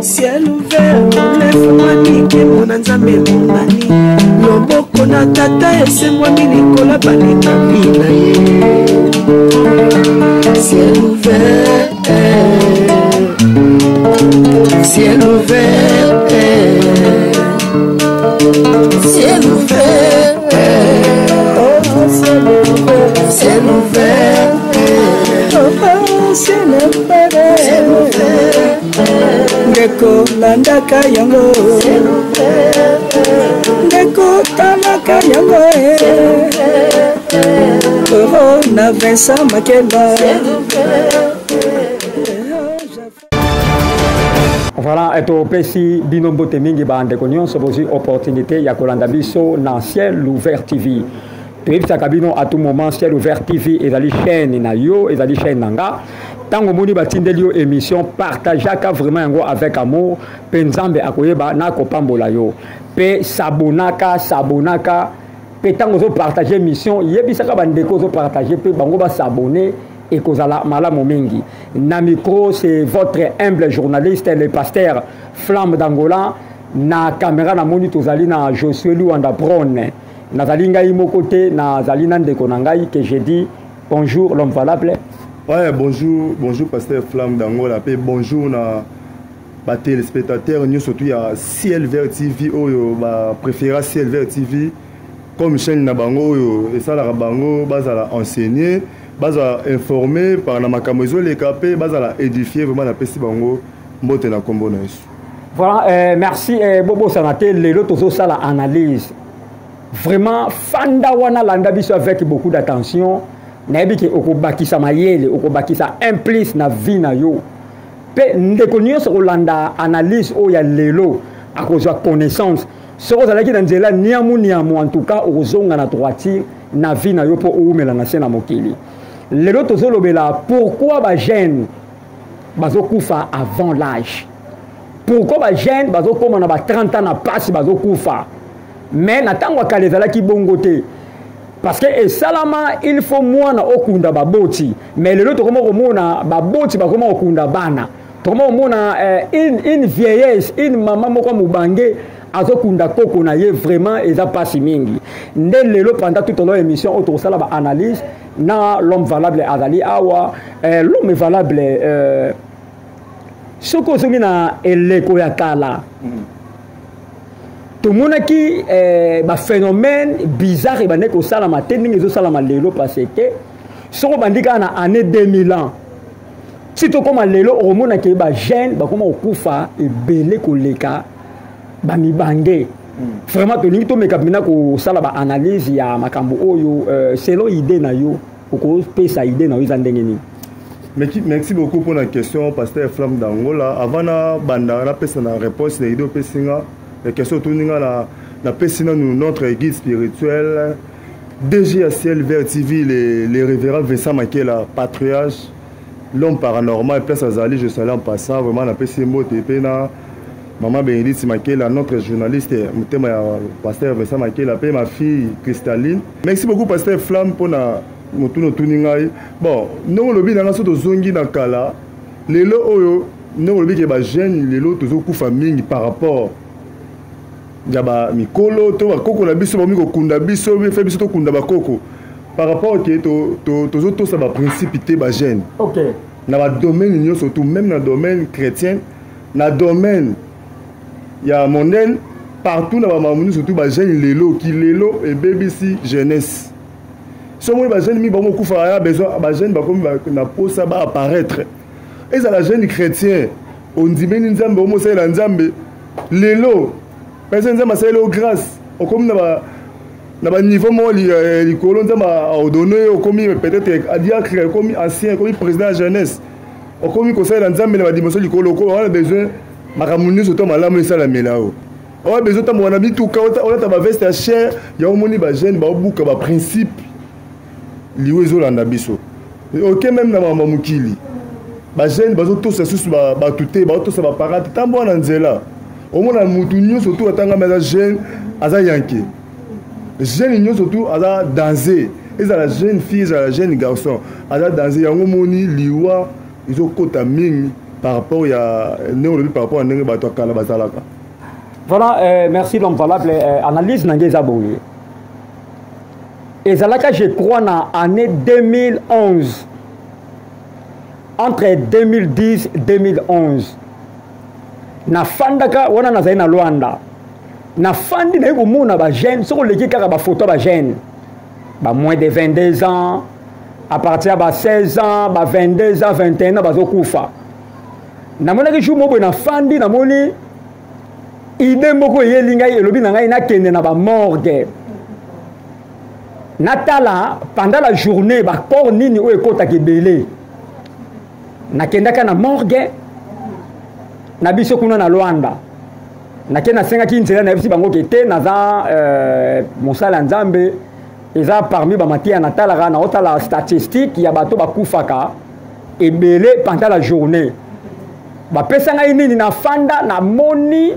Ciel ouvert, lève-moi nique mon anzambe monani. Loboko na tata ese mwami likola balingami na ye. Ciel ouvert, ciel ouvert, ciel ouvert, oh ciel ouvert, ciel ouvert, oh ciel ouvert, ciel ouvert. Ngeko landaka yango, ngeko talaka yango, oh na Vincent Makeba. Voilà, et au PC binombo temingi bande konyon so bozi opportunité ya kolanda biso na Ciel Ouvert TV. Toyebisa kabino à tout moment Ciel Ouvert TV ezali chaîne na yo, ezali chaîne nanga. Tango moni batindeli yo émission partageaka vraiment yango avec amour, penzambe akoyeba na kopambola yo. Pe sabonaka, pe tango zo partager émission, yebisaka bandeko zo partager pe bango ba s'abonner. Et kozala malamu mingi. Na micro, c'est votre humble journaliste, le pasteur Flamme d'Angola. Na caméra na moni tozali na Josué Luanda Prone. Na zali ngai mokote na zali na ndeko na ngai que j'ai dit bonjour l'homme valable. Ouais, bonjour pasteur Flamme d'Angola. Pe bonjour na ba téléspectateurs nous surtout ya Ciel Vert TV oyo ba préféra Ciel Vert TV comme chaîne na bango oyo et ça la bango bazala enseigner. Baza informé par la makamozo les capé baza édifié vraiment la pesi bango mbote na kombo na yesu. Voilà, merci Bobo Sanate lelo tozo sala analyse. Vraiment fanda wana landa biso avec beaucoup d'attention. Nayebi ke okobakisa mayele, okobakisa implice na vie na yo. Pe ndeko nyonso kolanda analyse o ya lelo akozwa connaissance. Soko zalaki na nzela niamu en tout cas ozonga na droiture na vie na yo po oumela na sena mokili. Lelo tozolobela pourquoi ba jeune bazokufa avant l'âge. Pourquoi ba jeune bazokoma na ba 30 ans na passe bazokufa. Mais na tango kale zalaki bongo te. Parce que et salama il faut mwana okunda baboti. Mais lelo tokoma komona baboti bakoma okunda bana. Tokoma komona une vieillesse, une maman moko mubange azokunda koko na ye vraiment eza pasi mingi. Nde lelo pendant toute l'émission autour ça la analyse na l'homme valable azali awa l'homme valable soko somi na eleko ya kala. Tout le monde qui ba phénomène bizarre et baneko sala mateni ngezo sala malelo parce que soko bandika na année 2000 ans. Si to comme lelo o mona ke ba jeune ba koma okufa e belé koleka ba mibange. Vraiment to ningi to mekabina ko sala ba analyse ya makambo oyo selon idée na yo ko pesa idée na yo zandengeni. Merci beaucoup pour la question pasteur Flamme d'Angola. Avant na banda na pesa na réponse na idée pesinga la question tourninga na pesina notre guide spirituel DG à Ciel Vert TV les révérends Vincent Makela patriarche l'homme paranormal place Azali je salue en passant vraiment na pesimo tepena maman Bénédicte Makela notre journaliste mutema ya pasteur Vincent Makela pe ma fille Cristalline. Merci beaucoup pasteur Flamme pour na motuno tuningai. Bon non lobi na soto zongi na kala lelo oyo non lobi ke ba jeune lelo tozo kufa mingi par rapport Jaba mikolo to bakoko na biso ba miko kunda biso fe biso to kunda bakoko par rapport ke to ça ba principe te ba jeune. OK. Na ba domaine nyo surtout même na domaine chrétien na domaine ya mondain partout na ba mamunu surtout ba jeune lelo ki lelo et BBC jeunesse. So mo ba jeune mi ba mo kufa ya besoin ba jeune ba comme na posa ba apparaître. Et ça la jeune chrétien on dit ben nzambe o mo sa la nzambe lelo personne nzambe sa lelo grâce o comme na ba niveau mo li kolon nzambe a donné o comme peut-être a diacre comme ancien comme président de jeunesse o comme conseil la nzambe na ba dimension li kolon ko on a besoin makamuni soto malamu ça la melao on a besoin ta mona bituka on ta ba veste cher ya o moni ba jeune ba buka ba principe liwezo landa biso OK même na mama mukili ba jeune bazo tous sous ba tuté ba tous ba parade tambo na nzela au moins mutu nyo surtout atanga meza jeune aza yanke jeune nyo surtout aza danser ezala jeune fille ezala jeune garçon aza danse yango moni liwa ezokota mingi par rapport ya ndenge olobi par rapport à ndenge bato akala bazalaka. Voilà, merci l'homme valable. Analyse nange eza boye. Ezalaka je crois na année 2011. Entre 2010 et 2011. Na fandaka wana nazali na Luanda. Na fandi na komona ba jeune, soko leki kaka ba photo ba jeune. Ba moins de 22 ans, à partir de 16 ans, ba 22 ans, 21 ans bazokufa. Na mona ke jour moko na fandi na moni idée moko yelinga elobi na ngai na kende na ba morgue. Natala pendant la journée ba corps nini o ekota kebele. Na kendaka na morgue na biso kuna na Luanda. Na kena senga ki nzela na bisi bango kete naza mosala nzambe eza parmi ba matia na talaka na otala statistique ya bato bakufaka ebele pendant la journée. Ba pesa ngai nini na fanda na moni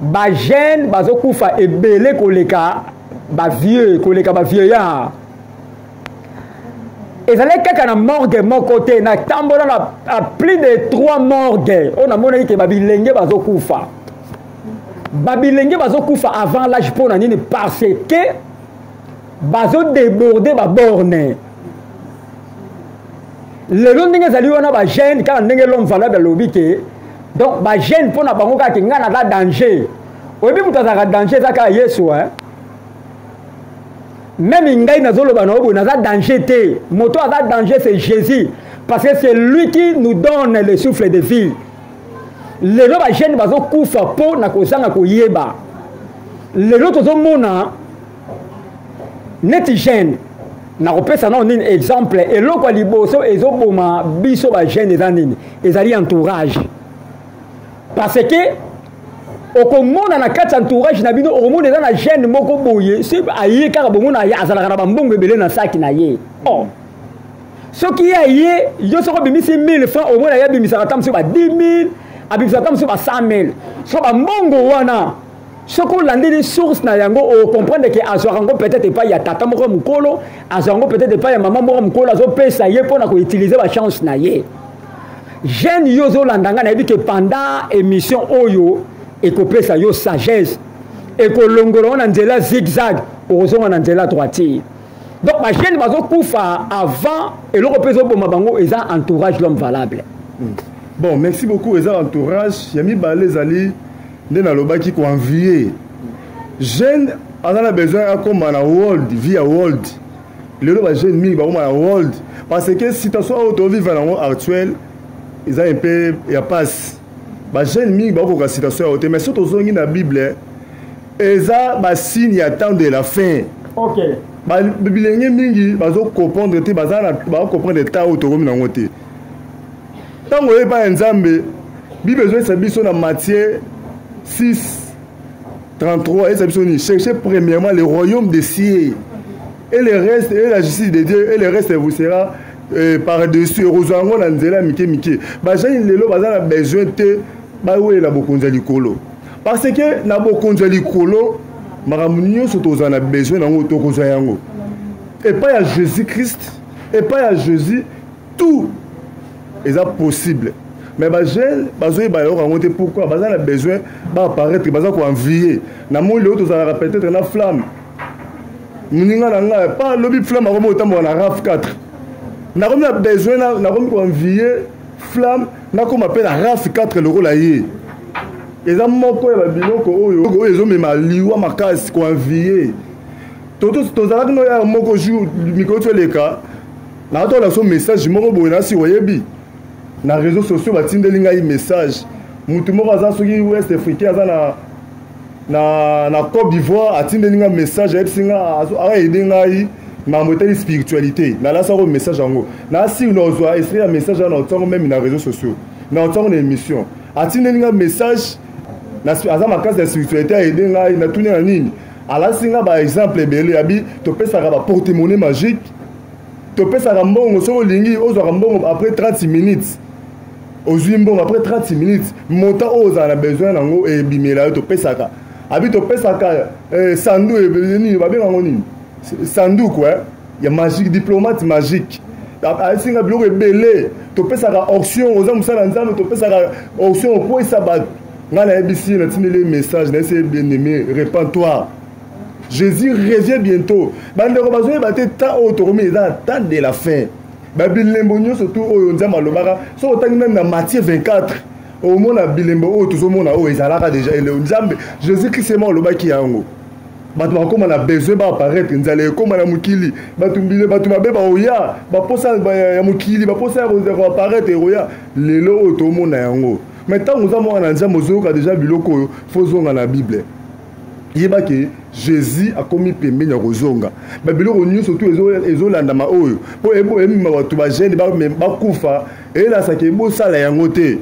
ba jeune bazokufa ebele koleka ba vieux koleka ba vieillard. Ezalaki kaka na morgue moko te na tambola na plus de 3 morgues on a moni ke babilenge bazokufa. Babilenge bazokufa avant l'âge pour nani parce que bazo déborder ba borne. Le long ndenge zali wana ba jeune quand ndenge l'homme valable lobi ke donc ba jeune pour na bango ka ke ngana la danger. Oyebi mutazaka danger zaka Yesu hein. Même ngai nazoloba na obo naza danger te. Moto aza danger c'est Jésus parce que c'est lui qui nous donne le souffle de vie. Lelo ba jeune bazo kufa po na kozanga koyeba. Lelo tozomona neti jeune na kopesa na nini exemple eloko liboso ezoboma biso ba jeune eza nini ezali entourage. Parce que okomona na kati entourage na bino okomona eza na jeune moko boye si aye kaka bomona ya azalaka na bambongo ebele na saki na ye. Oh. Soki ya ye yo soko bimisi 1000 francs omona ya bimisaka tamso ba 10000 abimisa tamso ba 100000. So ba mbongo wana soko landeli source na yango o comprendre que azwarango peut-être pas ya tata moko mukolo azwarango peut-être pas ya maman moko mukolo azo pesa ye pona ko utiliser ba chance na ye. Jeune yozo landanga na que pendant émission oyo ekopesa yo sagesse ekolongolo na nzela zigzag ozonga na nzela droitier. Donc ma jeune bazo kufa avant eloko peso boma bango eza entourage l'homme valable. Bon, merci beaucoup eza entourage yami balezali nde nalobaki ko envier. Jeune a besoin comme na world via world. Lelo ba jeune mingi ba na world parce que situation auto vivre dans actuel ils ont un peu ya passe. Ba jeune mingi ba ko situation auto mais surtout zongi na Bible eza ba signe ya temps de la fin. OK. Ba bilenge mingi bazo comprendre te bazana ba comprendre ta auto comme na ngote. Tango e ba nzambe bi besoin sa biso na Matthieu 6 33 et ça besoin chercher premièrement le royaume des cieux et le reste et la justice de Dieu et le reste vous sera par-dessus rozango na nzela mike mike. Ba jeune lelo bazana besoin te ba wela bokonza likolo parce que na bokonza likolo maramunyo soto zana besoin na ngoto koza yango et pas à Jésus Christ et pas à Jésus tout est possible. Mais les gens, pourquoi ils ont besoin d'apparaître, ils ont envier. Ils ont peut-être une flamme. Ils ont pas une flamme, ils ont un RAF 4. Ils ont besoin d'envier flamme, ils ont appelé la RAF 4 le rôle. Ils ont même un liwa makas pour envier. Tout le jour, micro les cas. Là, on a son message, je me na réseaux sociaux batindeli ngai message mutu moko aza soki West Africain aza na Côte d'Ivoire atindeli ngai message ayebisi aide ngai na moteli spiritualité na lasa ko message yango na si unozwa esprit ya message na otango même na réseaux sociaux na otango na émission atindeli ngai message na aza makasi ya spiritualité aide ngai na tuni na nini alasi ngai ba exemple ebele abi topesaka ba porte-monnaie magique topesaka mbongo soki olingi ozwaka mbongo après 30 minutes ozwimbo après 30 minutes montant oza na besoin nango e bimela to pesaka abi to pesaka sandu e nini ba benga ngoni sandu quoi il y a magique, diplomate magique. Asinga biloko ebele, topesaka auction, oza musala nzambe, topesaka auction po isabat. Ngana ebisi na tinele message, na essayer bien aimé, répands-toi. Jésus revient bientôt. Bandeko bazoye bate temps autoromi eza temps de la fin. Babilembo nyo surtout oyo nzamba lobaka, so otangi même na Matthieu 24. Au mona bilembo oyo tozomona oyo ezalaka déjà ele nzambe Jésus Christ mo lobaki yango. Bato bakoma na besoin ba apparaître nzale ekoma na mukili bato mbile bato mabe ba oya baposa ya mukili baposa ya apparaître oya lelo oyo tomona yango. Maintenant nous avons un nzambe ozoka déjà biloko oyo fozonga na Bible. Yebaki Jésus a commis pembe ya kozonga. Ba biloko nyo surtout ezolanda ma oyo. Po ebo emi bato ba jeune ba kufa et là ça ke bo sala yango te.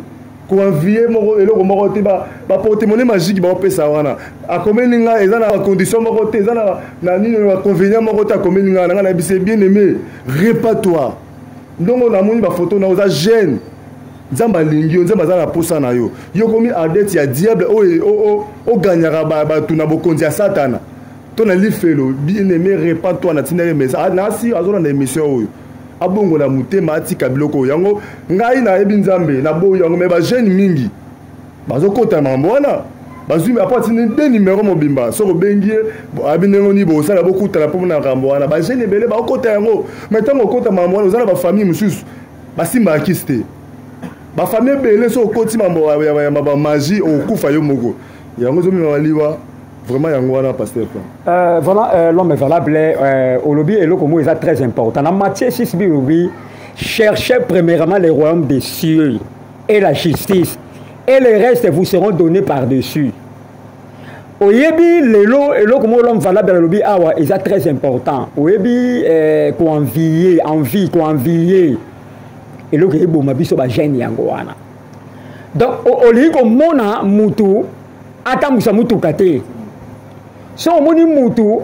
Convier moko eloko moko te ba porte-monnaie magique ba pesa wana akomeninga eza na condition moko te eza na nini na convenient moko te akomeninga na bise bien aimé répands-toi ndongo na moni ba photo na oza jeune nzamba lingi nzamba za na posa na yo yo komi adete ya diable o gagnera ba tuna bokonzi ya satana to na lifelo bien aimé répands-toi na tinere message na si azona na émission oyo abongo na mutema atika biloko yango ngai na yebi nzambe na boyo yango me ba jeune mingi bazokota mambo wana bazumi apati ni de numéro mobimba soko bengie abinengo ni bo sala bokuta na pomona kambo wana ba jeune belé ba okota yango metango okota mambo wana ozala ba famille mususu basimba akiste ba famille belé so okoti mambo ya ba magie okufa yo moko yango zomi maliwa. Vraiment, il y a un pasteur. Voilà, l'homme est valable. Au lobby, et le commun est très important. Dans Matthieu 6, cherchez premièrement le royaume des cieux et la justice, et le reste vous seront donnés par-dessus. Au yebi, le commun l'homme valable, le lobby, est très important. Au yebi, qu'on envier, et le commun est bon, ma biso ba gêne yangoana. Donc, au lieu que mona mutu, atamusa mutu kate. So moni mutu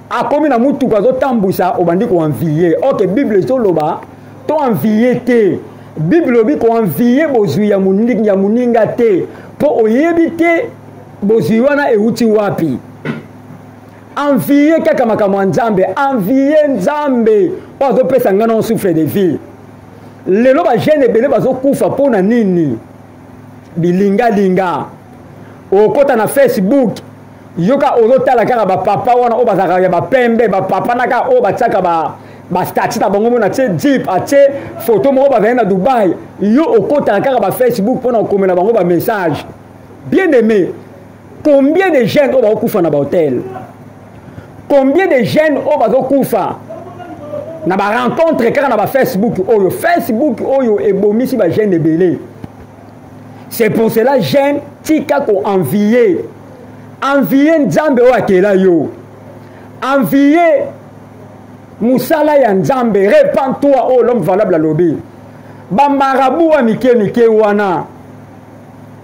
akomi na mutu kazo tambusa obandi ko envier. OK, Bible so loba to envier te. Bible bi ko envier bozui ya muninga te. Po oyebi te bozui wana euti wapi. Envier kaka makambo nzambe, envier nzambe. Ozo pesa ngana on souffre de vie. Lelo ba jeune bele bazo kufa pona nini? Bilinga. Okota na Facebook yoka ozotala kaka ba papa wana o bazaka ya ba pembe ba papa naka o bataka ba statut na bango na tse jeep ache photo mo ba na Dubai yo okota kaka ba Facebook pona komela bango ba message. Bien aimé, combien de jeunes o ba okufa na ba hôtel? Combien de jeunes o ba okufa na ba rencontre kaka na ba Facebook oyo ebomisi ba jeunes ebele. C'est pour cela jeune tika ko envier nzambe o akela yo. Envier musala ya nzambe, répands-toi oh l'homme valable à lobby. Ba marabu wa mike wana.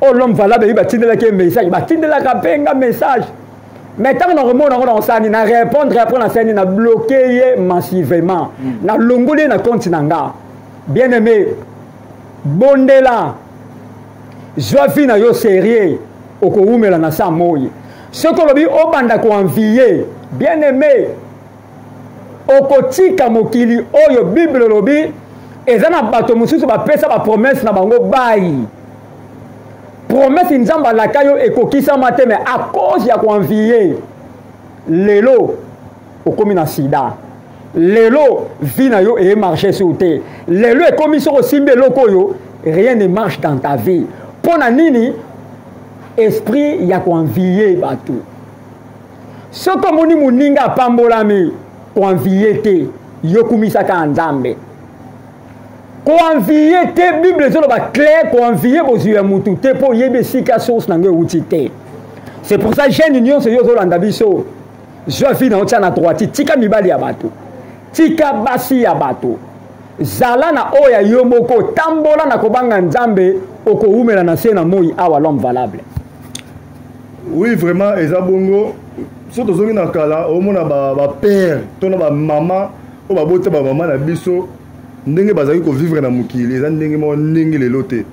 Oh l'homme valable il batindela ke message, batindela ka penga message. Mais tant qu'on remonte dans ça, na répondre après na scène na bloquer massivement. Na longolé na compte nanga. Bien aimé. Bondela. Joafi na yo sérieux okoumela na sa moyi. Ce que lobi obanda ko envier, bien aimé. Okotika mokili oyo Bible lobi ezana bato mususu ba pesa ba promesse na bango bayi. Promesse nzamba la kayo ekokisa mate mais à cause ya ko envier. Lelo okomi na sida. Lelo vie na yo e marcher sur te. Lelo ekomi so simbe lokoyo, rien ne marche dans ta vie. Pona nini esprit ya ko envier bato. Soko moni muninga pambolami ko envier te yokumisa ka nzambe. Ko envier te Bible zo ba clair ko envier bozu ya mutu te po yebe sika source na nge uti te. C'est pour ça jeune union se yo zo landa biso. Je vis na na droite tika mibali ya bato. Tika basi ya bato. Zala na oya yomoko tambola na kobanga nzambe oko umela na sena moi awa l'homme valable. Oui, vraiment, Ezabongo, surtout zongi na kala, au mona ba père, tona ba maman, o ba bote ba maman na biso, ndenge bazaki ko vivre na mukili, eza ndenge mo ndenge le loté.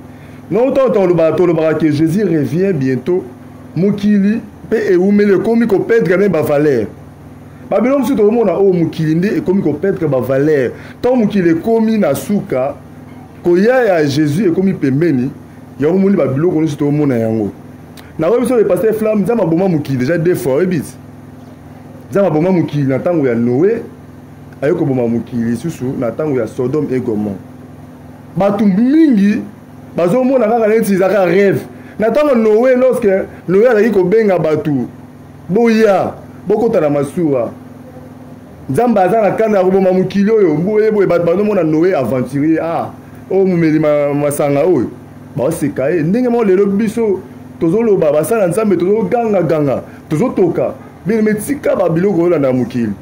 Non autant le bateau le que Jésus revient bientôt, mukili pe e umele komi ko perdre même ba valeur. babilo mosusu tokomona oyo mokili nde ekomi kopetre bavaleur ntango mokili ekomi na suka koya ya jésus ekomi pembeni yango moni babiloko nyonso tokomona yango nakoyebi biso le paster flamme nzambe aboma mokili déjà deux fois oyebiti nzambe aboma mokili na ntango ya noé aye koboma mokili lisusu na ntango ya sodome et gomorre bato mingi bazomona kaka neti ezaka rêve na ntango noé lorsque noé azalaki kobenga bato boya bokota na masuwa nzambe aza na kanda ya koboma mokili oyo boyeboye bato bazomona noé aventurier oyo momeli masanga oyo baoseka ye ndenge moko lelo biso tozoloba basala nzambe tozogangaganga tozotoka bileme tika babiloko oyolanda mokili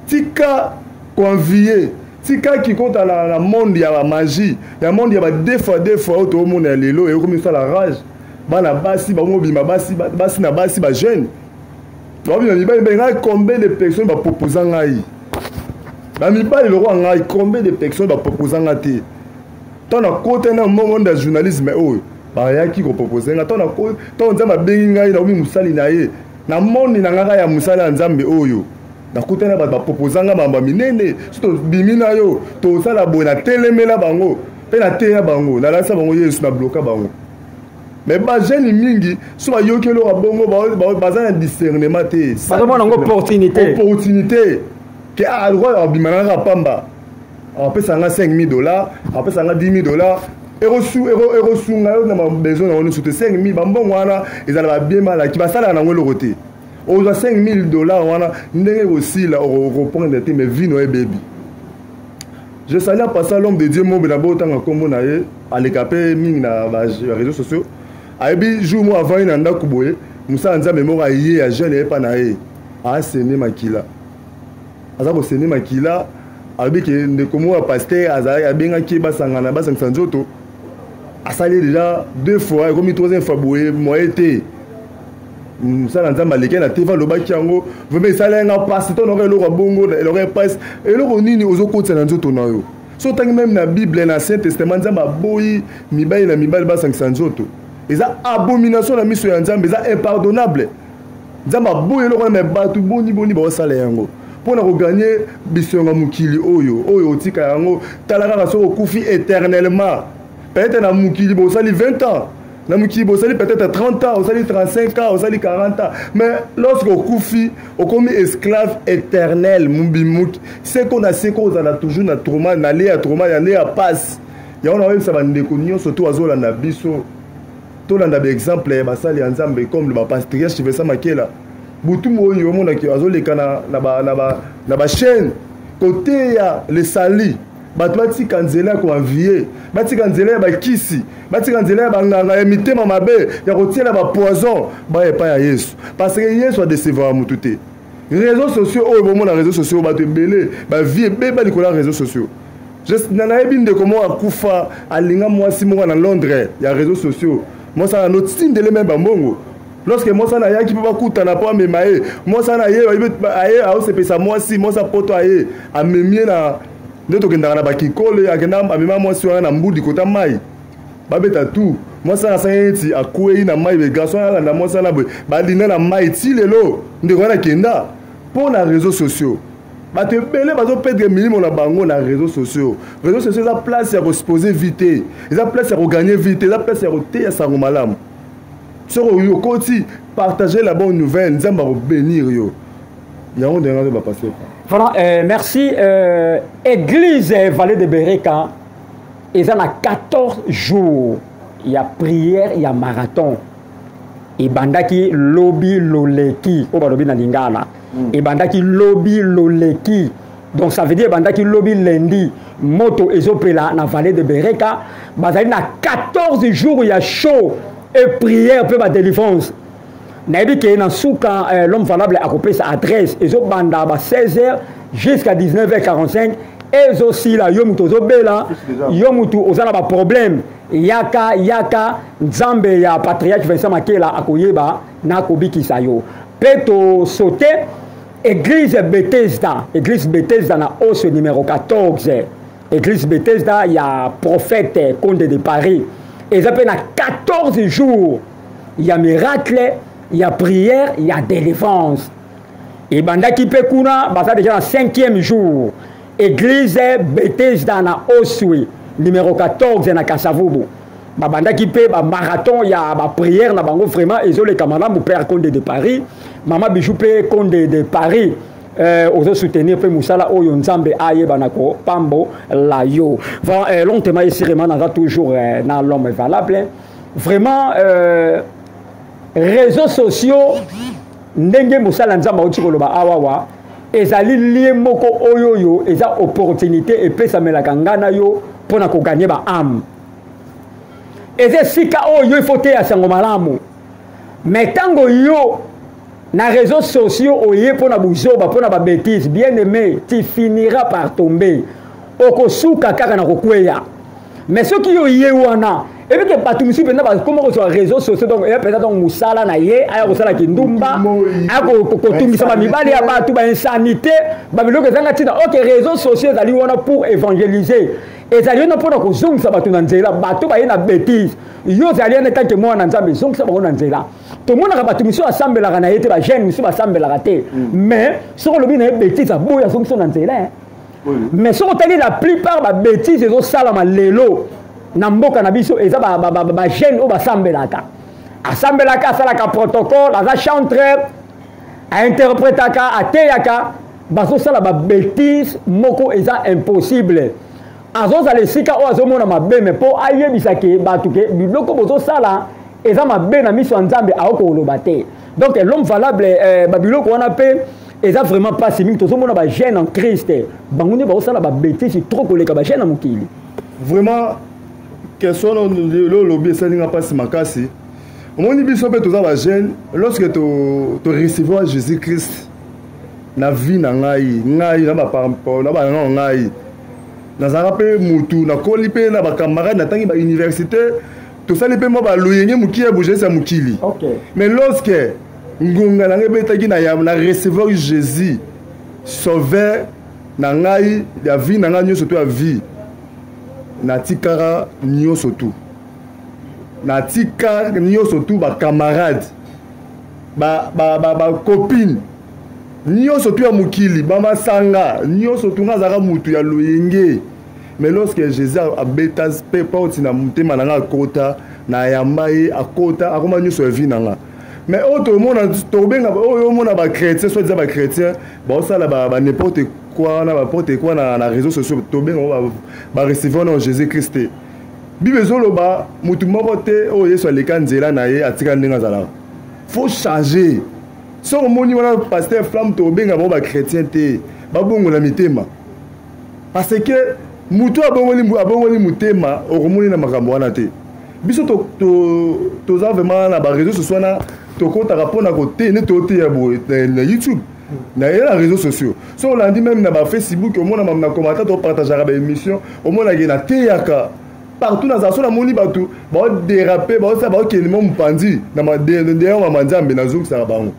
tika koenvie tika kikota na monde ya bamagie ya monde ya badefa oyo toomona ya lelo eyokomi osala rage bana basi bamobima basi na basi bajeune babima mibali mbe ngai combien de personnes baproposa ngai bamibali lokwa ngai combien de personnes baproposa nga te ntango nakota na monde ya journalisme oyo bayaki kopropose nga ntango nzambe abengi ngai nakomi mosali na ye na monde na ngaka ya mosali ya nzambe oyo nakutana bato bapropozanga makambo ya minene so tobimi na yo tosala boye natelemela bango mpe nateya bango nalakisa bango yesu nabloka bango me bajeune mingi so bayoki eloko bongo baza na discernement te bazomona yango opportunité ke alokwa abima na kaka pamba apesanga 5 000 $, apesanga 10 000 $, ekosunga yo na mabesoin na nyonso te 5 000 bambongo wana ezala babie malaki basalaka nango eloko te ozwa 5 000 $, wana ndenge kosila okoprendre te mais vino ebebi je salue passer l'homme de Dieu mobe na botanga kombo na ye aleka mpe mingi na réseaux sociaux ayebi jour mo avant ye na ndako boye mosala nzambe moko aye ya jeune eyepa na ye asene makila aza kosene makila ayebi ke ndeko moko ya paster abengaki basangisa nzoto asali déjà 2 fois ekomi 3e fois boye moye te mosala nzambe aleki na te va lobaki yango vraimen esala nga mpasi to noko eloko ya bongo eloko epasi eloko nini ozokotisa na nzoto na yo so otangi meme na bible na ancien testament nzambe aboyi mibali na mibali basangisa nzoto eza abomination na miso ya nzambe eza impardonnable nzambe aboyi eloko na bato boni baosala yango mpona koganye biso ya mokili oyo otika yango tala kaka soki okufi éternellement peut-être na mokili bosali 20 ans na mokili bosali peut-être 30 ans osali 35 ans osali 40 ans mais lorsque okufi okomi esclave éternel mumbimuki seko na seko ozala toujours na trauma na le ya trauma ya le ya passe yango na oyebisa bandeko nyonso to azolanda biso tolanda baexemple ya basali ya nzambe comme le bapastriage chivesa makela butumu oyo omonaki azoleka na bachaîne kote ya lesali bato batika nzela ya koanvie batika nzela ya bakisi batika nzela ya banganga ya mitema mabe ya kotiela bapoison bayepa ya yesu parce que yesu adesevaka motu te réseaux sociaux oyo bomona réseaux sociaux bato ebele bavie ebeba likolo ya réseaux sociaux nayebi ndeko moko akufa alinga mwasi moko na londres ya réseaux sociaux mosala notindele meme bambongo lorsque mosana ayaki mpe bakutana mpo amema ye mosana aye aosepesa mwasi mosa poto aye amemie na nde tokendaka na bakikole akenda amema mwasi wana na mbudi kota mai babeta tu mwasana asanga neti akwei na mai begarso alanda mwasana boye balinda na mai ti lelo ndeko wana akenda mpo na réseaux sociaux bato ebele bazopedre milimo na bango na réseaux sociaux eza place ya kospose vite eza place ya koganye vite eza place ya koteya sango malamu soki okoti partager la bonne nouvelle nzambe akobénir yo yango ndenge nzo bapase voilà merci église Vallée de Bereka eza na 14 jours ya prière ya marathon ebandaki lobi loleki oyo balobi na lingala ebandaki lobi loleki donc ça veut dire ebandaki lobi lundi moto ezopela na Vallée de Bereka bazali na 14 jours ya show et prière mpe badélivrance nayebi ke na suka l'homme valable akopesa adresse ezobanda ba 16h jusqu'à 19h45 ezosila yo mutu ozobela yo mutu oza na baproblème yaka nzambe ya patriarche Vincent Makela akoyeba na akobikisa yo mpe tosaute église Bethesda na ose numéro 14 église Bethesda ya prophète Conde de Paris eza mpe na 14 jours ya miracle ya prière ya délivrance Et bandaki pe kuna basa déjà dans 5e jour. Église Bethesda na Oswe numéro 14 na Kasavubu. Bandaki pe ba marathon ya ba prière na bango vraiment ezo les camarades mon père Condé de Paris, maman Bijou pe Condé de Paris. Ozo soutenir pe musala oyo nzambe aye banako pambo la yo. Vraiment longtemps ici vraiment on a toujours dans l'homme valable. Vraiment réseaux sociaux ndenge musala nzamba otiko ba awawa ezali lié moko oyo yo eza opportunité et pesa melaka ngana yo pona ko gagner ba âme. Eze sika oyo il faut te asango malamu. Mais tango yo na réseaux sociaux oye pona buzoba pona ba bêtise bien aimé tu finiras par tomber. Okosuka kaka na kokweya. Mais ceux qui yo yewana et puis que batumisi pena ba comment sur réseaux sociaux donc et peut-être donc musala na ye aya ko sala kindumba ako kotumisa ba mibali ya batu ba insanité ba biloko zanga tina OK réseaux sociaux zali wana pour évangéliser et zali wana pour ko zongisa batu na nzela batu ba yena bêtise yo zali wana tant que moi na nzambe zongisa ba na nzela to mona ka batumisi asambela na yete ba jeune misu ba sambela te mais sur le bina bêtise aboya zongisa na nzela mais sur tali la plupart ba bêtise zo sala ma lelo na mboka na biso eza ba jeune o basambelaka asambelaka asalaka protocole aza chanteur interprétaka ateyaka bazosala ba bêtise moko eza impossible azozala esika oyo azomona mabe me mpo ayebisaki bato ke biloko bozosala eza mabe na miso ya nzambe aokoloba te donc l'homme valable babiloko wana mpe eza vraiment pas mingi tozomona ba jeune en Christ bango nde bazosala ba bêtise trop koleka ba jeune na mokili vraiment question le lobby esalinga mpasi makasi omoni biso mpe toza bagene lorsque torecevoir jésus christ na vie na ngai na bananga ngai nazalaka mpe mutu nakoli mpe na bacamarade natangi bauniversité tosali mpe mwa baloyenge mokie ya bojesi ya mokili mais lorsque ngonga na ngai ebetaki na recevoir jésus sauveur na ngai ya vie na ngai nyonso to ya vie natikara nyonso tu natika nyonso tu ba camarade ba copine nyonso tu ya mokili ba masanga nyonso tu ngazaka mutu ya loyenge mais lorsque Jésus abeta pe porte na mutema nanga akota na yamba ye akota akoma nyonso ya vie nanga mais autre monde tobenga oyo mona ba chrétien soit disant ba chrétien ba osala ba n'importe quoi na ba porte quoi na réseaux sociaux tobenga ba recevoir na Jésus Christ Bible zoloba mutu moko te oyo Yesu aleka nzela na ye atika ndenga zala faut changer so omoni wana pasteur flamme tobenga ba chrétien te ba bongo na mitema parce que mutu abongoli mutema okomoni na makambo wana te biso toza vraiment na ba réseaux sociaux na tokotaka mpona kotene toteya boye na YouTube na réseaux sociaux so olandi même na ba Facebook omona na commentaire topartageaka baémission omonaki na teyaka partout na zaso namoni bato baodérape baokende mo mopanzi ndeyo mama nzambe nazongisaka bango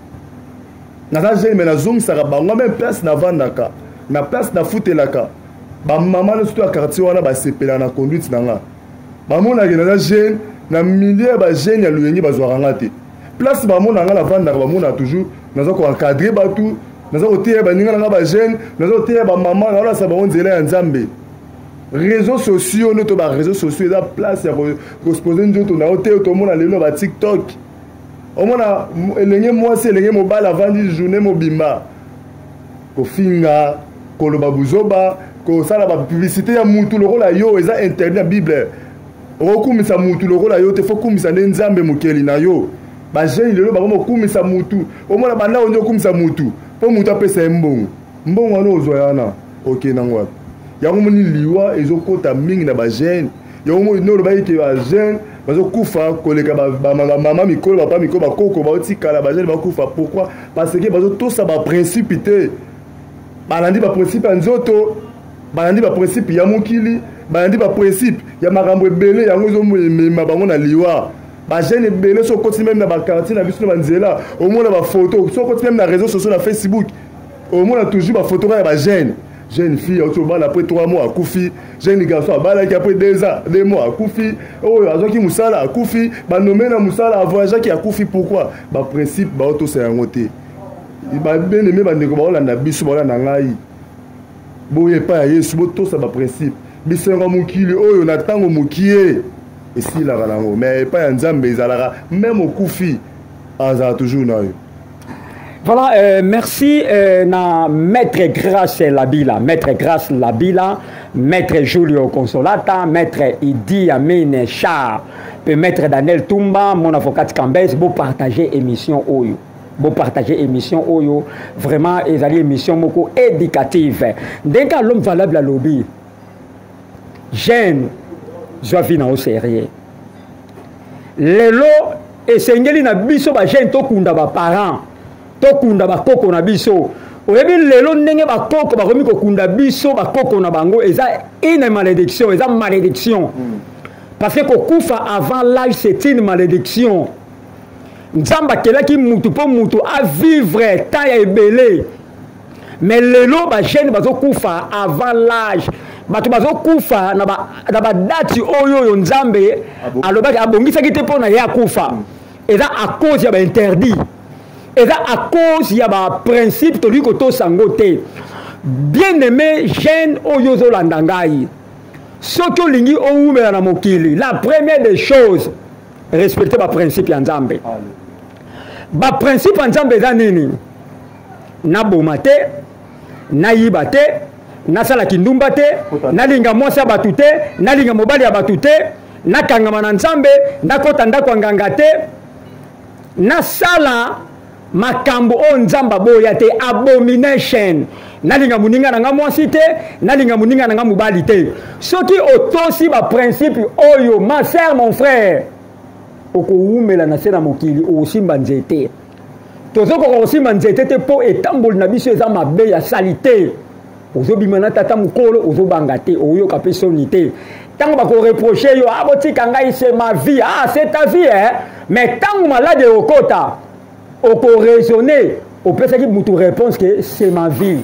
naza jeune me nazongisaka bango même place navandaka na place nafutelaka bamama nyonso to ya quartier wana basepela na conduite na nga bamonaki naza jeune na milieu ya bajeune ya loyenge bazwaka nga te place bamona nga navandaka bamona toujours naza koencadre bato naza koteya baninga na nga bajeune naza koteya bamama naolasa bango nzela ya nzambe réseaux sociaux noto ba réseaux sociaux eza place ya kospose nzoto na oteya tomona lelo ba TikTok omona elenge mwasi elenge mobali avandi journée mobimba kofinga koloba buzoba kosala ba publicité ya mutu lokola yo eza interdit na Bible okumisa mutu lokola yo te fo kumisa nde nzambe mokeli na yo bajeni lelo bakoma okumisa mutu omona banda onde okumisa mutu po mutu apesa mbongo wana ozwa yana ok nango wapi yango moni liwa ezokota mingi na bajene yango moni nolo bayike bajene bazokufa koleka bamama mikolo bapa mikolo bakoko baotikala bajene bakufa pourquoi parce que bazotosa baprincipe te balandi baprincipe ya nzoto balandi baprincipe ya mokili balandi baprincipe ya makambo ebele yango ezomema bango na liwa bajene ebele so okoti meme na bakartier na biso na banzela omona bafoto so okoti meme na réseaux sociaux na Facebook omona toujours bafoto ya bajene jeune fille après 3 mois akufi jeune garçon abalaki après 2 mois akufi oyo azwaki musala akufi banomé na musala avoyagaki akufi pourquoi baprincipe baotosa yango te bien aimé bandeko baolanda biso baolanda ngai boye pa ya Yesu botosa ba principe bisenga mokili oyo na tango mokie esilaka nango mais pa ya Nzambe ezalaka même okufi azala toujours na yo. Voilà, merci na Maître Grace Labila, Maître Grace Labila, Maître Julio Consolata, Maître Idi Amine Char, et Maître Daniel Toumba, mon avocat Cambès, pour partager émission Oyo. Pour partager émission Oyo, vraiment, ils allaient émission beaucoup éducative. Dès que l'homme valable à lobby, jeune, je vis dans au sérieux. Les lots, et c'est na biso ba jeune to kunda ba parents. Tokunda bakoko na biso oyebi lelo ndenge bakoko bakomi kokunda biso bakoko na bango eza une malédiction eza malédiction parce que kokufa avant l'âge c'est une malédiction. Nzamba kelaki mutu po mutu a vivre ta ya ebele mais lelo ba jeune bazokufa avant l'âge bato bazokufa na ba date oyo Nzambe alobaki abongisaki te pona ya kufa eza à cause ya ba interdit. Et là, à cause, il y a un principe de l'Ukoto Sangote. Bien-aimé, jeune Oyozo Landangai. Ce que l'Ingi Oume la Mokili, la première des choses, respecter le principe Yanzambe. Le principe Yanzambe, c'est nini? Na bomate, na yibate, na sala kindumbate, na linga mwasa batute, na linga mobali batute, na kangamana Nzambe, na kotanda kwa ngangate, na sala makambo o Nzamba boya te abomination nalinga muninga na nga mwasi te nalinga muninga na nga mobali te soki otosi ba principe oyo ma sœur mon frère okowumela na sena mokili osimba nzete tozoko osimba nzete te po etamboli na biso eza mabe ya salite ozobima na tata mukolo ozobanga te oyoka pe soni te tango bako reprocher yo abotika ngai c'est ma vie c'est ta vie mais tango malade okota on peut raisonner, on peut dire que réponse que c'est ma vie.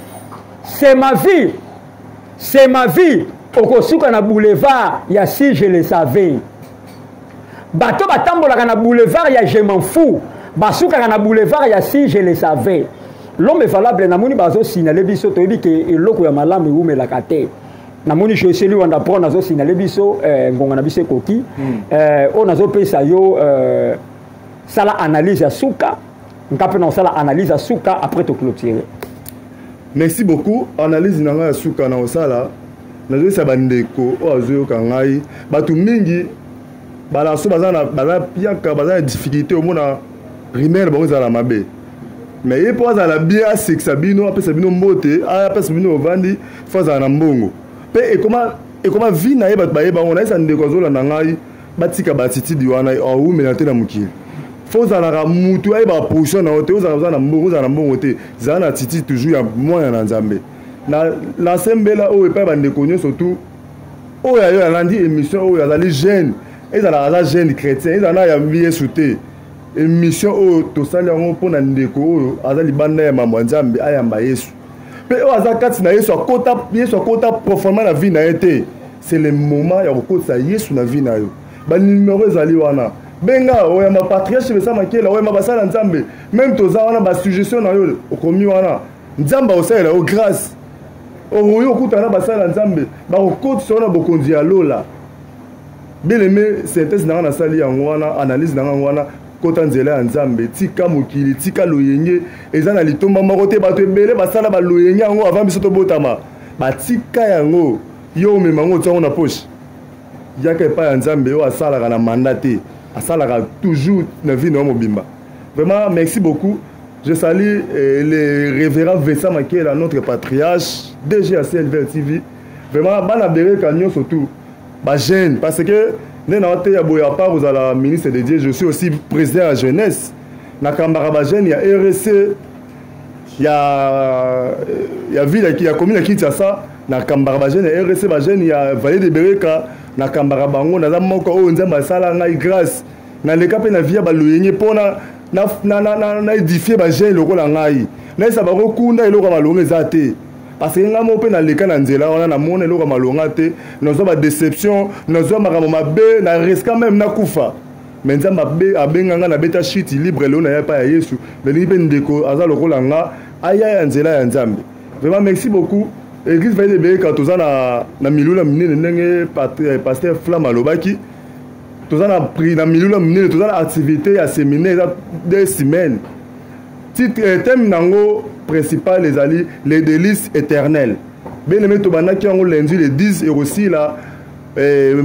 C'est ma vie. C'est ma vie. Au Kosuka na boulevard, il y a si je le savais. Bato batambola na boulevard, il y a je m'en fous. Basuka na boulevard, il y a si je le savais. L'homme est valable, namoni bazo signaler biso to ebi ke eloko ya malamu ume la kate. Namoni je sais lui on apprend nazo signaler biso ngonga na biso koki. On nazo pesa yo sala analyse ya suka. Nous avons fait l'analyse à Souka après te clôturer. Merci beaucoup. Analyse à Souka na osala. Nous avons fait bandeko oazo kangai. Batu mingi bala so bazana bala piaka bazana difficulté au mona rimel bango za la mabe. Mais il pose à la bien c'est sabino après sabino moté après sabino vandi faza na mbongo. Pe et comment vie na yeba ba yeba on a ça ndeko zo la ngai batika batiti diwana o mais na tena mukili. Faut que mutu ay ba position na hote oza na mbongo za na mbongo te za na titi toujours ya moya na Nzambe na la sembela o epa bande konyo surtout o ya yo landi émission o ya les jeunes et za la jeune chrétien et za na ya vie souté émission o to sala ngo pona ndeko o azali banda ya mambo Nzambe ayamba Yesu pe o azakati na Yesu akota profondément la vie na été c'est le moment ya kokota Yesu na vie na yo ba numéro ezali wana benga oya ma patriarche besa makela oya ma basala Nzambe même toza wana ba suggestion na yo okomi wana Nzamba osala o grâce o yo kutana basala Nzambe ba okoti sona bokonzi ya lola bien aimé synthèse na sali yango wana analyse na yango wana kota nzela ya Nzambe tika mokili tika loyenge eza na litomba moko te bato ebele basala ba loyenge yango avant biso to botama ba tika yango yo memango tsango na poche yaka pa ya Nzambe yo asala na mandat à ça toujours na vie na mobimba. Vraiment merci beaucoup. Je salue le révérend Vincent Makela, notre patriarche DG à CLV TV. Vraiment banabéré canyon surtout ba jeune parce que né na té ya boya part aux la ministre de Dieu, je suis aussi président à jeunesse. Na kambara ba jeune ya RSC ya ville qui a commune qui ça ça na kambara ba jeune RSC ba jeune ya vallée de Bereka na kambara bango na moko o Nzamba sala ngai grâce na leka pe na via ba loyenye pona na édifier ba jeune lokola ngai na ça ba kokunda eloko malonga ezate parce que ngamo pe na leka na nzela wana na mona eloko malonga te nozo ba déception nozo makambo mabe na risque même na kufa mais nzambe abenganga na beta shit libre lelo na ya pa ya Yesu belingi pe ndeko aza lokola nga aya ya nzela ya nzambe. Vraiment merci beaucoup. Église va de ka toza na milula minene ndenge pasteur Flamme alobaki toza na pri na milula minene toza na activité ya séminaire des semaines. Titre thème nango principal les alliés les délices éternelles. Bien aimé tobana ki yango lundi le 10 et aussi là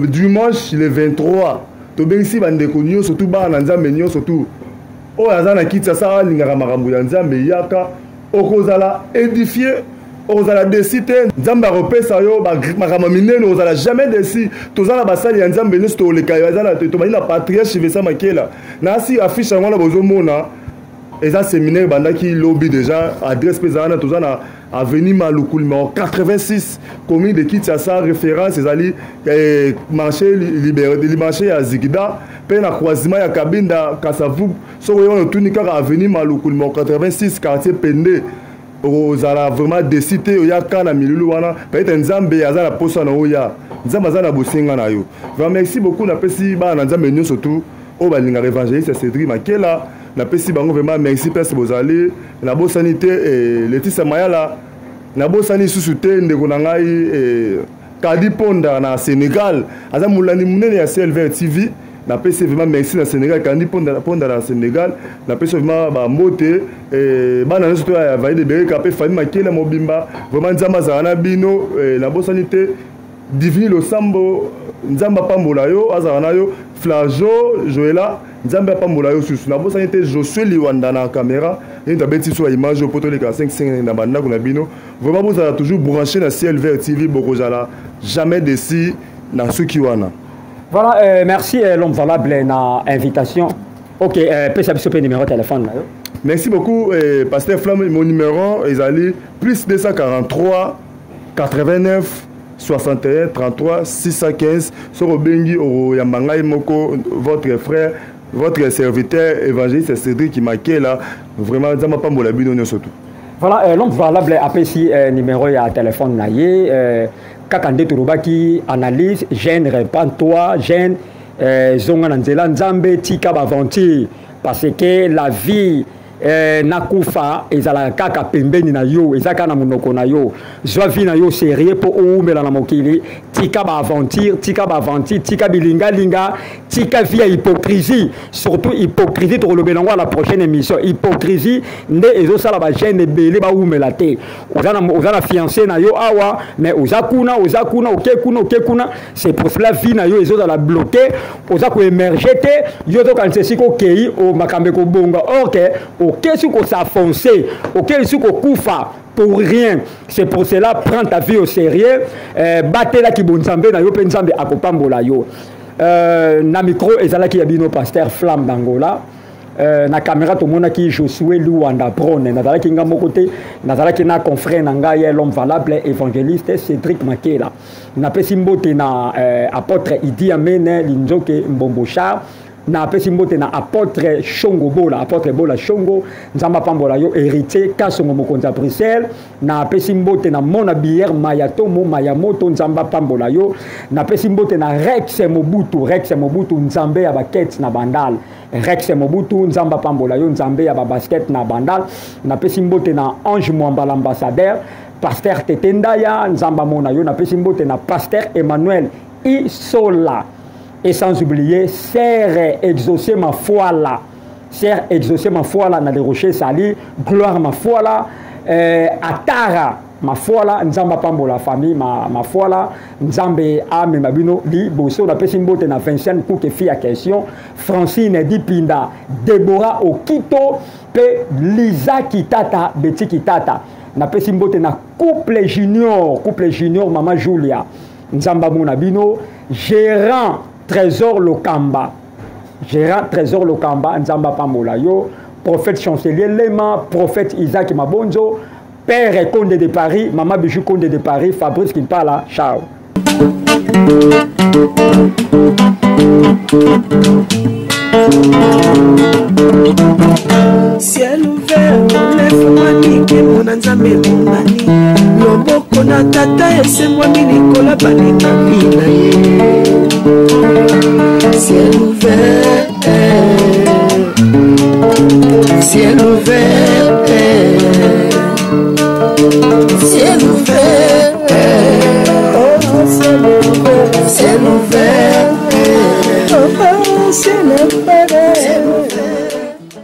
dimanche le 23 to bengisi bandeko nyo surtout ba na nzambe nyo surtout o azana kitsa sa lingaka makambo ya nzambe yaka okozala édifier okozala déciter nzambe repesa yo makambo minene okozala jamais déci tozala basali ya nzambe nyo to leka yo azala to bani na patriarche Vesa Makela na si affiche ngwana bozomona eza séminaire bandaki lobby déjà adresse pesana tozana avenue Malukul numéro 86 commune de Kinshasa référence ezali marché libéré marché ya Zigida pe na croisement ya Kabinda Kasavu so yo tunika avenue Malukul numéro 86 quartier Pende ozala vraiment décité oyaka na milulu wana peut-être nzambe azala posa na oya nzambe azala bosenga na yo. Vraiment merci beaucoup na pesi ba na nzambe nyo surtout o balinga évangéliste Cédric Makela na pesi bango vraiment merci pesi bozali na bo sanité et Laetitia Mayala na bo sani susute ndeko na ngai Kadi Ponda na Sénégal aza mulani munene ya CLV TV na pesi vraiment merci na Sénégal Kadi Ponda na Sénégal na pesi vraiment ba mbote bana nso to ya vaide bere ka pe famille Makela mobimba vraiment nzamba za na bino na bo sanité divini lo sambo nzamba pambola yo azana na yo Flajo Joëla nzamba pambola yo susu na bo sanité Josué Liwanda na caméra et tabeti so image au poto les 5 na banda kuna bino vraiment vous allez toujours branché na CLV TV bokozala jamais déci na suki wana. Voilà, merci l'homme valable na invitation. OK, peut savoir numéro de téléphone là. Merci beaucoup pasteur Flamme, mon numéro est allé plus 243 89 61 33 615 sur Obengi au Yamangai Moko, votre frère, votre serviteur évangéliste Cédric Makela, vraiment ça m'a pas mon abonné surtout. Voilà, l'homme valable appelle si numéro ya téléphone naïe kakande turubaki analyse gêne répand-toi gêne zonga nzela nzambe tika baventure parce que la vie nakufa ezala kaka pembeni na yo ezaka na munoko na yo zwa vi na yo sérieux po oumela na mokili tika ba aventure tika bilinga linga tika via hypocrisie surtout hypocrisie to lobelangwa à la prochaine émission hypocrisie nde ezo sala ba gêne belé ba oumela te ozana fiancé na yo awa mais ozakuna okekuna c'est pour cela vie na yo ezo la bloquer ozako émerger te yo to kan sesiko kei o makambe ko bonga OK ok, si on s'affoncer, ok, si on koufa pour rien. C'est pour cela, prends ta vie au sérieux. Battez la qui bonzambe, na yo penzambe akopambola yo. Na micro, ezala ki yabino pasteur Flamme d'Angola. Na caméra tout monde qui Josué Luanda Brone. Nazala ki nga mokote, nazala ki na confrère nanga ye l'homme valable évangéliste Cédric Makela. Na pesimbote na apôtre Idi Amene Linzoke Mbombocha. Na pesi mbote na apôtre Shongo Bola apôtre Bola Shongo nzamba pambola yo héritier kasongo mokonza Bruxelles na pesi mbote na mona bière Mayatomo Mayamoto nzamba pambola yo na pesi mbote na Rex Mobutu nzambe ya basket na bandal Rex Mobutu nzamba pambola yo nzambe ya basket na bandal na pesi mbote na Ange Mwamba l'ambassadeur pasteur Tetendaya nzamba mona yo na pesi mbote na pasteur Emmanuel Isola. Et sans oublier, serre exaucer ma foi là. Serre exaucer ma foi là, dans les rochers salis. Gloire ma foi là. Atara ma foi là. Nzamba pambo la famille, ma foi là. Nzambe ame mabino li. Bosso la pesimbote na Vincent pour que fille à question. Francine Dipinda. Deborah Okito. Pe Lisa Kitata. Betty Kitata. Na pesimbote na couple junior maman Julia. Nzamba Monabino. Gérant Trésor Lokamba, Nzamba Pambola yo, prophète chancelier Lema, prophète Isaac Mabonzo, père Conde de Paris, maman Bijou Conde de Paris, Fabrice qui parle là, ciao. Ciel ouvert, lève-moi nique mon nzambe monani loboko na tata esemwa milikola balinga mina ye ciel ouvert Bébé